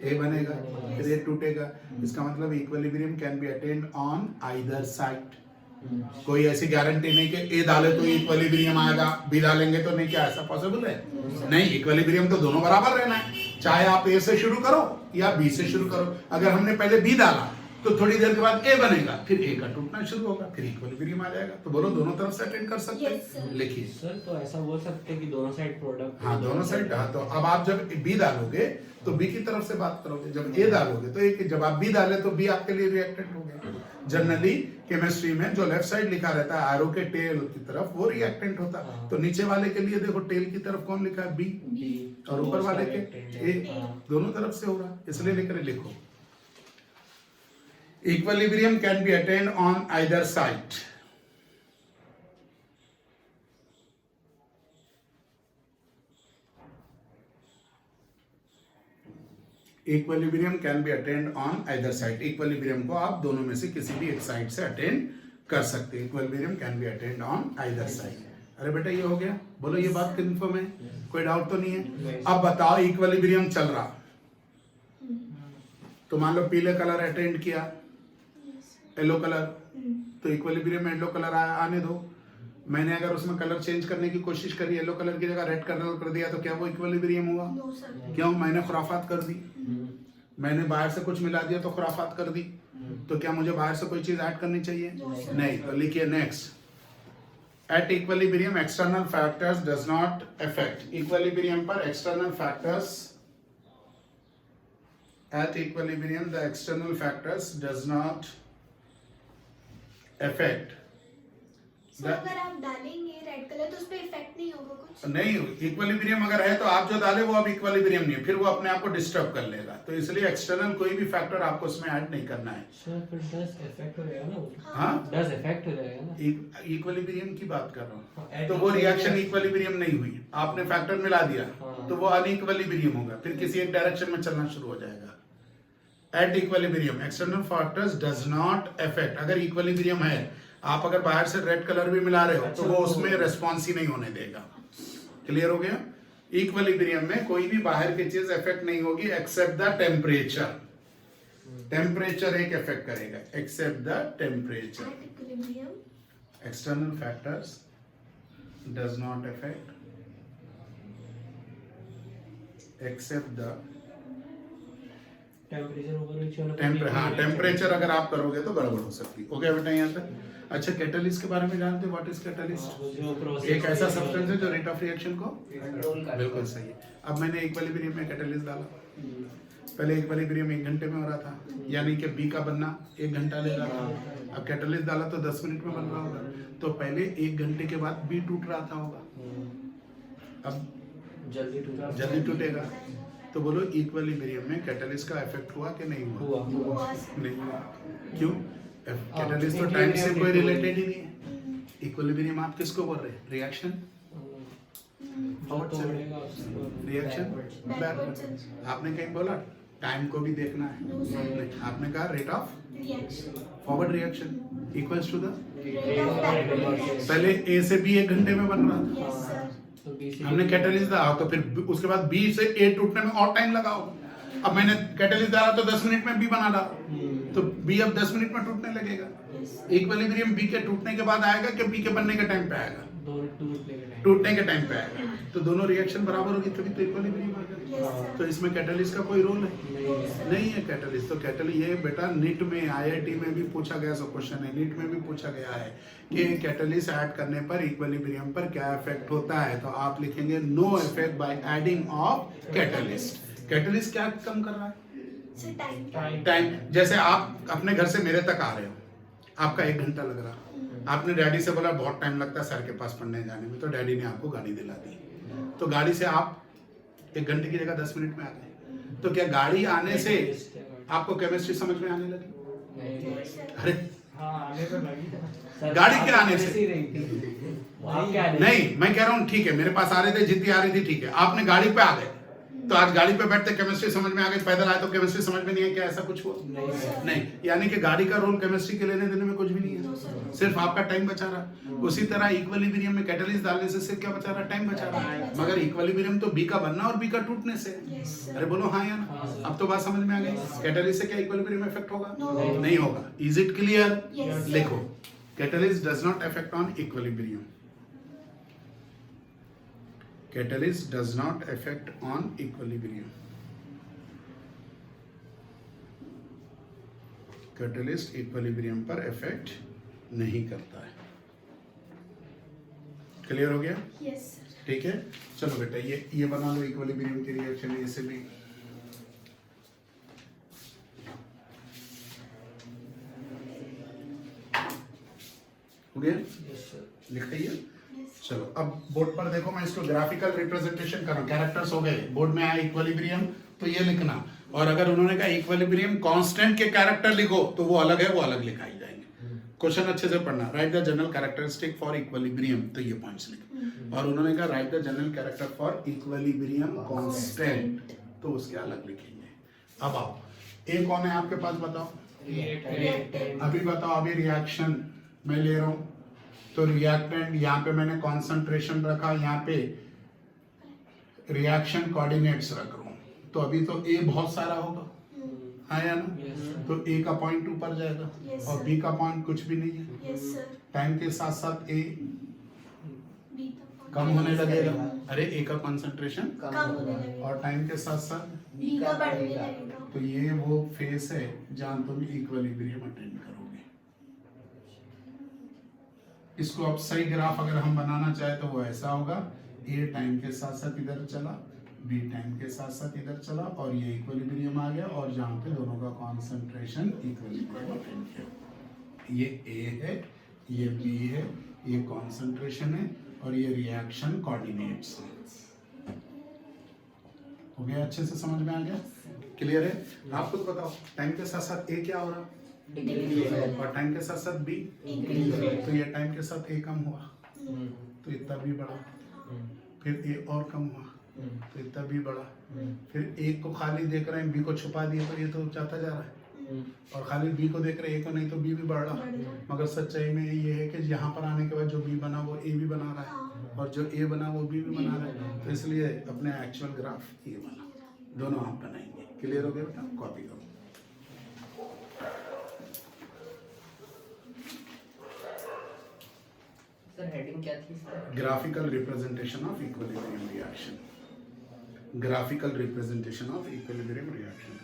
ए बनेगा, फिर ए टूटेगा। इसका मतलब equilibrium can be attend on either side. कोई ऐसी गारंटी नहीं कि ए डाले तो इक्विलिब्रियम आएगा, बी डालेंगे तो नहीं, क्या ऐसा पॉसिबल है? नहीं, इक्विलिब्रियम तो दोनों बराबर रहना है, चाहे आप ए से शुरू करो या बी से शुरू करो। अगर हमने पहले बी डाला तो थोड़ी देर के बाद ए बनेगा, फिर ए का टूटना शुरू होगा, फिर इक्विलिब्रियम आ जाएगा। तो बोलो दोनों तरफ से अटेंड कर सकते Yes, sir. हैं। लिखिए सर तो ऐसा बोल सकते हैं कि दोनों साइड प्रोडक्ट। हाँ, दोनों साइड। हाँ, तो अब आप जब बी डालोगे तो बी की तरफ से बात करोगे, जब ए डालोगे तो ए, जब आप बी डाले तो बी आपके लिए रिएक्टेंट हो गया। जनरली केमिस्ट्री में जो लेफ्ट साइड लिखा रहता है एरो के टेल की तरफ, वो रिएक्टेंट होता है। तो नीचे वाले के लिए देखो टेल की तरफ कौन लिखा है? बी, और ऊपर वाले के ए। दोनों तरफ से हो रहा, इसलिए लिख रहे, लिखो equilibrium can be attend on either side. Equilibrium can be attend on either side. Equilibrium को आप दोनों में से किसी भी एक साइड से अटेंड कर सकते हैं। Equilibrium can be attend on either side. अरे बेटा ये हो गया, बोलो ये बात कंफर्म है, कोई डाउट तो नहीं है? अब बताओ इक्विलिब्रियम चल रहा, तो मान लो पीले कलर अटेंड किया, येलो कलर, तो इक्विलिब्रियम में येलो कलर आने दो। मैंने अगर उसमें कलर चेंज करने की कोशिश करी, येलो कलर की जगह रेड कलर कर दिया, तो क्या वो इक्विलिब्रियम हुआ? No, sir. क्यों? मैंने खुराफात कर दी, मैंने बाहर से कुछ मिला दिया तो खुराफात कर दी। तो क्या मुझे बाहर से कोई चीज ऐड करनी चाहिए? नहीं। तो लिखिए next, at equilibrium external factors does not affect. Equilibrium पर external factors, at equilibrium the external factors does not affect. Sir अगर आप डालेंगे रेड कलर तो उस पर इफेक्ट नहीं होगा कुछ? नहीं, इक्विलिब्रियम अगर है तो आप जो डाले वो अब इक्विलिब्रियम नहीं है, फिर वो अपने आप को डिस्टर्ब कर लेगा। तो इसलिए एक्सटर्नल कोई भी फैक्टर आपको उसमें ऐड नहीं करना है। सर फिर डस इफेक्ट हो जाएगा ना वो? हाँ, डस इफेक्ट हो जाएगा ना? इक्विलिब्रियम की बात कर रहा हूँ। हाँ, तो वो रिएक्शन इक्विलिब्रियम नहीं हुई, आपने फैक्टर मिला दिया, हाँ। तो वो अनइक्विलिब्रियम होगा, फिर किसी एक डायरेक्शन में चलना शुरू हो जाएगा। Eight equilibrium external factors does not affect. अगर इक्विलिब्रियम है, आप अगर बाहर से रेड कलर भी मिला रहे हो तो वो उसमें रेस्पॉन्स ही नहीं होने देगा। क्लियर हो गया? इक्विलिब्रियम में कोई भी बाहर की चीज इफेक्ट नहीं होगी एक्सेप्ट द टेम्परेचर। टेम्परेचर एक इफेक्ट करेगा, except the temperature. At equilibrium, external factors does not affect except the temperature ऊपर नीचे होना। हाँ, टेम्परेचर अगर आप करोगे तो गड़बड़ हो सकती है। ओके बेटा, यहाँ तक। अच्छा, कैटलिस्ट के बारे में जानते हो? What is catalyst? जो प्रोसेस एक ऐसा सब्सटेंस है जो रेट ऑफ रिएक्शन को कंट्रोल कर। बिल्कुल सही है। अब मैंने इक्विलिब्रियम में कैटलिस्ट डाला, पहले इक्विलिब्रियम 1 घंटे में हो रहा था, यानी कि बी का बनना 1 घंटा ले रहा था। अब कैटलिस्ट डाला तो 10 मिनट में बन रहा होगा, तो पहले 1 घंटे के बाद बी टूट रहा था होगा, अब जल्दी टूटेगा। तो बोलो इक्विलिब्रियम में कैटलिस्ट का इफेक्ट हुआ कि नहीं हुआ? हुआ सर। नहीं हुआ। क्यों? कैटलिस्ट तो टाइम से कोई रिलेटेड ही नहीं है। इक्विलिब्रियम आप किसको बोल रहे हैं? Reaction, reaction backward. आपने कहीं बोला टाइम को भी देखना है? No, sir. नहीं, आपने कहा rate of Reaction. Forward reaction equals to the, Rate of backward reaction. पहले ए से बी 1 घंटे में बन रहा था, Yes, sir. हमने कैटलिस्ट डाला तो फिर उसके बाद बी से ए टूटने में और टाइम लगा होगा। अब मैंने कैटलिस्ट डाला तो 10 मिनट में बी बना डाला, तो बी अब 10 मिनट में टूटने लगेगा। इक्विलिब्रियम बी के टूटने के बाद आएगा कि बी के बनने के टाइम पे आएगा? टूटने के टाइम पे आएगा। तो दोनों रिएक्शन बराबर होगी तभी तो इक्विलिब्रियम आएगा। Yes, sir. तो इसमें कैटलिस्ट का कोई रोल है नहीं है। कैटलिस्ट तो कैटलिस्ट ये बेटा नीट में आईआईटी में भी पूछा गया सो क्वेश्चन है, नीट में भी पूछा गया है कि कैटलिस्ट ऐड करने पर इक्विलिब्रियम पर क्या इफेक्ट होता है। तो आप लिखेंगे no effect by adding of catalyst. Catalyst क्या कम कर रहा है? Sir, time. टाइम। जैसे आप अपने घर से मेरे तक आ रहे हो, आपका 1 घंटा लग रहा, आपने डैडी से बोला बहुत टाइम लगता है सर के पास पढ़ने जाने में, तो डैडी ने आपको गाड़ी दिला दी, तो गाड़ी से आप 1 घंटे की जगह 10 मिनट में आ गए। तो क्या गाड़ी आने से आपको केमिस्ट्री समझ में आने लगी? Yes, sir. अरे हाँ, आने तो लगी। गाड़ी के आने से आप क्या नहीं, मैं कह रहा हूँ ठीक है, मेरे पास आ रहे थे, जितनी आ रही थी ठीक है, आपने गाड़ी पे आ गए, तो आज गाड़ी पे बैठते केमिस्ट्री समझ में आ गई, पैदल आए तो केमिस्ट्री समझ में नहीं है, क्या ऐसा कुछ हुआ? नहीं। यानी कि गाड़ी का रोल केमिस्ट्री के लेने देने में कुछ भी नहीं है, सिर्फ आपका टाइम बचा रहा। उसी तरह इक्विलिब्रियम में कैटलिस्ट डालने से सिर्फ क्या बचा रहा? टाइम बचा रहा। मगर इक्विलिब्रियम तो बी का बनना और बी का टूटने से। अरे बोलो हाँ या ना? अब तो बात समझ में आ गई। कैटलिस्ट से क्या इक्विलिब्रियम इफेक्ट होगा? नहीं होगा। Is it clear? लिखो, catalyst does not affect on equilibrium. Catalyst does not affect on equilibrium. Catalyst equilibrium पर effect नहीं करता है। क्लियर हो गया? Yes. ठीक है, चलो बेटा ये बना लो इक्विलिब्रियम की रिएक्शन, इसे भी हो गया? लिख है? चलो अब बोर्ड पर देखो, मैं इसको ग्राफिकल रिप्रेजेंटेशन कर रहा हूं। कैरेक्टर्स हो गए, बोर्ड में आया इक्विलिब्रियम, तो ये लिखना। और अगर उन्होंने कहा इक्विलिब्रियम कांस्टेंट के कैरेक्टर लिखो तो वो अलग है, वो अलग लिखाई जाएंगे। क्वेश्चन अच्छे से पढ़ना। Right the general characteristic for equilibrium, तो ये पॉइंट्स लिखो। और उन्होंने कहा right the general character for equilibrium constant, तो उसके अलग लिखेंगे। अब आओ, ए कौन है आपके पास बताओ? अभी बताओ, अभी रिएक्शन मैं ले रहा हूं, तो रिएक्टेंट यहाँ पे मैंने कॉन्सेंट्रेशन रखा, यहाँ पे रिएक्शन कोऑर्डिनेट्स रख रहा हूँ, तो अभी तो ए बहुत सारा होगा, हाँ या ना? तो ए का पॉइंट ऊपर जाएगा और बी का पॉइंट कुछ भी नहीं है। टाइम के साथ साथ ए कम होने लगेगा। अरे ए का कॉन्सेंट्रेशन और टाइम के साथ साथ बी का बढ़ने लगेगा। तो ये वो फेस है जहाँ तुम इक्विलिब्रियम अटेंड करोगे। इसको अब सही ग्राफ अगर हम बनाना चाहे तो वो ऐसा होगा, ए टाइम के साथ साथ इधर चला, बी टाइम के साथ साथ इधर चला, और ये इक्विलिब्रियम आ गया, और जहाँ पे दोनों का कॉन्सेंट्रेशन इक्विलिब्रियम अटेंड किया। ये ए है, ये बी है, ये कॉन्सेंट्रेशन है, और ये रिएक्शन कोऑर्डिनेट्स है। हो गया? अच्छे से समझ में आ गया? क्लियर है? आप खुद बताओ, टाइम के साथ साथ ए क्या हो रहा और टाइम के साथ साथ बी, तो ये टाइम के साथ ए कम हुआ तो इतना भी बढ़ा, फिर ए और कम हुआ तो इतना भी बढ़ा, फिर ए को खाली देख रहे हैं, बी को छुपा दिए तो ये तो जाता जा रहा है, और खाली बी को देख रहे हैं, ए को नहीं तो बी भी बढ़ रहा। मगर सच्चाई में ये है कि यहाँ पर आने के बाद जो बी बना वो ए भी बना रहा है, और जो ए बना वो बी भी बना रहा है। तो इसलिए अपने एक्चुअल ग्राफ ये बना, दोनों आप बनाएंगे। क्लियर हो गया बेटा? कॉपी करो। सर हेडिंग क्या थी इसका? Graphical representation of equilibrium reaction. Graphical representation of equilibrium reaction.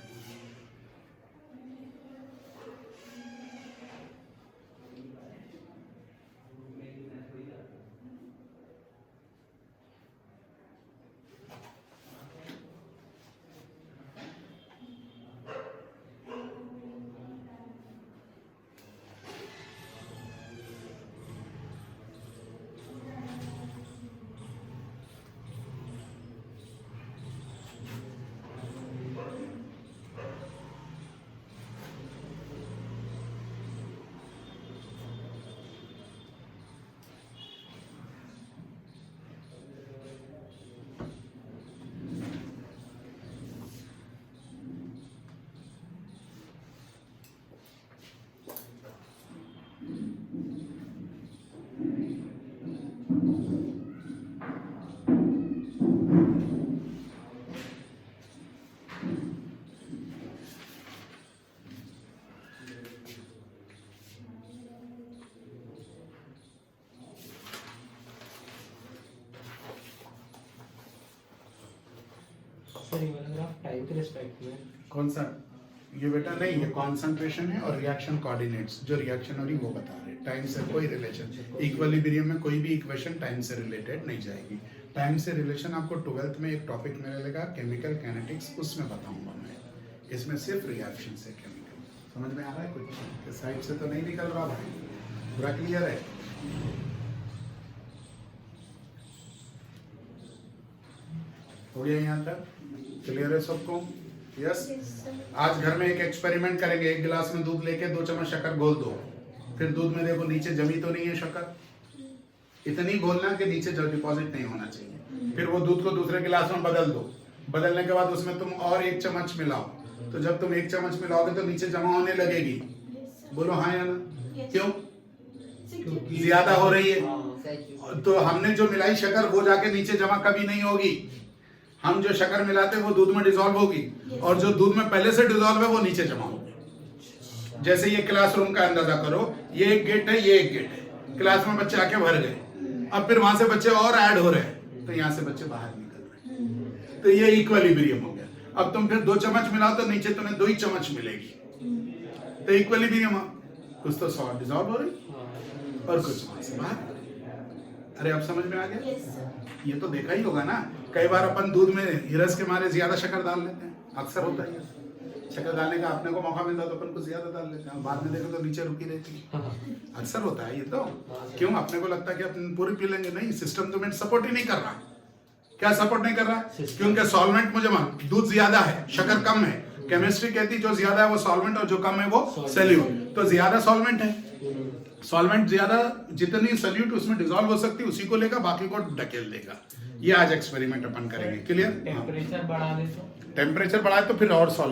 Sir ये वाला ग्राफ टाइम के रिस्पेक्ट में कौन सा? ये बेटा नहीं, ये कॉन्सेंट्रेशन है और रिएक्शन कोऑर्डिनेट्स, जो रिएक्शन हो रही वो बता रहे। टाइम से कोई रिलेशन, इक्विलिब्रियम में कोई भी इक्वेशन टाइम से रिलेटेड नहीं जाएगी। टाइम से रिलेशन आपको 12th में एक टॉपिक मिलेगा केमिकल काइनेटिक्स, उसमें बताऊंगा मैं। इसमें सिर्फ रिएक्शन से केमिकल। समझ में आ रहा है? कुछ साइड से तो नहीं निकल रहा भाई? पूरा क्लियर है? हो गया यहाँ तक? क्लियर है सबको? यस। आज घर में एक एक्सपेरिमेंट करेंगे। एक गिलास में दूध लेके 2 चम्मच शक्कर घोल दो, फिर दूध में देखो नीचे जमी तो नहीं है शक्कर, इतनी घोलना कि नीचे जो डिपॉजिट नहीं होना चाहिए। फिर वो दूध को दूसरे गिलास में बदल दो, बदलने के बाद उसमें तुम और 1 चम्मच मिलाओ, तो जब तुम 1 चम्मच मिलाओगे तो नीचे जमा होने लगेगी। बोलो हाँ या ना? Yes. क्यों? Security. ज्यादा हो रही है। सच तो हमने जो मिलाई शक्कर वो जाके नीचे जमा कभी नहीं होगी। हम जो शक्कर मिलाते हैं वो दूध में डिसॉल्व होगी, Yes. और जो दूध में पहले से डिसॉल्व है वो नीचे जमा होगी। जैसे ये क्लासरूम का अंदाजा करो, ये एक गेट है, ये एक गेट है, क्लास में बच्चे आके भर गए, अब फिर वहां से बच्चे और ऐड हो रहे हैं, तो यहाँ से बच्चे बाहर निकल रहे हैं, तो ये इक्विलिब्रियम हो गया। अब तुम फिर 2 चम्मच मिलाओ तो नीचे तुम्हें 2 ही चम्मच मिलेगी, तो इक्विलिब्रियम। कुछ तो सॉल्ट डिसॉल्व हो रही और कुछ वहां से बाहर। अरे अब समझ में आ गया? Yes, sir. ये तो देखा ही होगा ना, कई बार अपन दूध में हिरस के मारे ज्यादा शक्कर डाल लेते हैं, अक्सर होता है। शक्कर डालने का अपने को मौका मिलता तो अपन को ज्यादा डाल लेते हैं, बाद में देखो तो नीचे रुकी रहती है। अक्सर होता है ये तो। क्यों? अपने को लगता है कि अपन पूरी पी लेंगे, नहीं, सिस्टम तुम्हें सपोर्ट ही नहीं कर रहा। क्या सपोर्ट नहीं कर रहा? क्योंकि सॉल्वेंट मुझे दूध ज्यादा है, शक्कर कम है। केमिस्ट्री कहती है जो ज्यादा है वो सॉल्वेंट और जो कम है वो सॉल्यूट। तो ज्यादा सॉल्वेंट है, सॉल्वेंट ज्यादा जितनी सॉल्यूट उसमें डिसॉल्व हो सकती है उसी को लेगा, बाकी को ढकेल देगा। ये आज एक्सपेरिमेंट अपन करेंगे। क्लियर? टेम्परेचर बढ़ा दे तो टेम्परेचर बढ़ाए तो फिर और सॉल्वेंट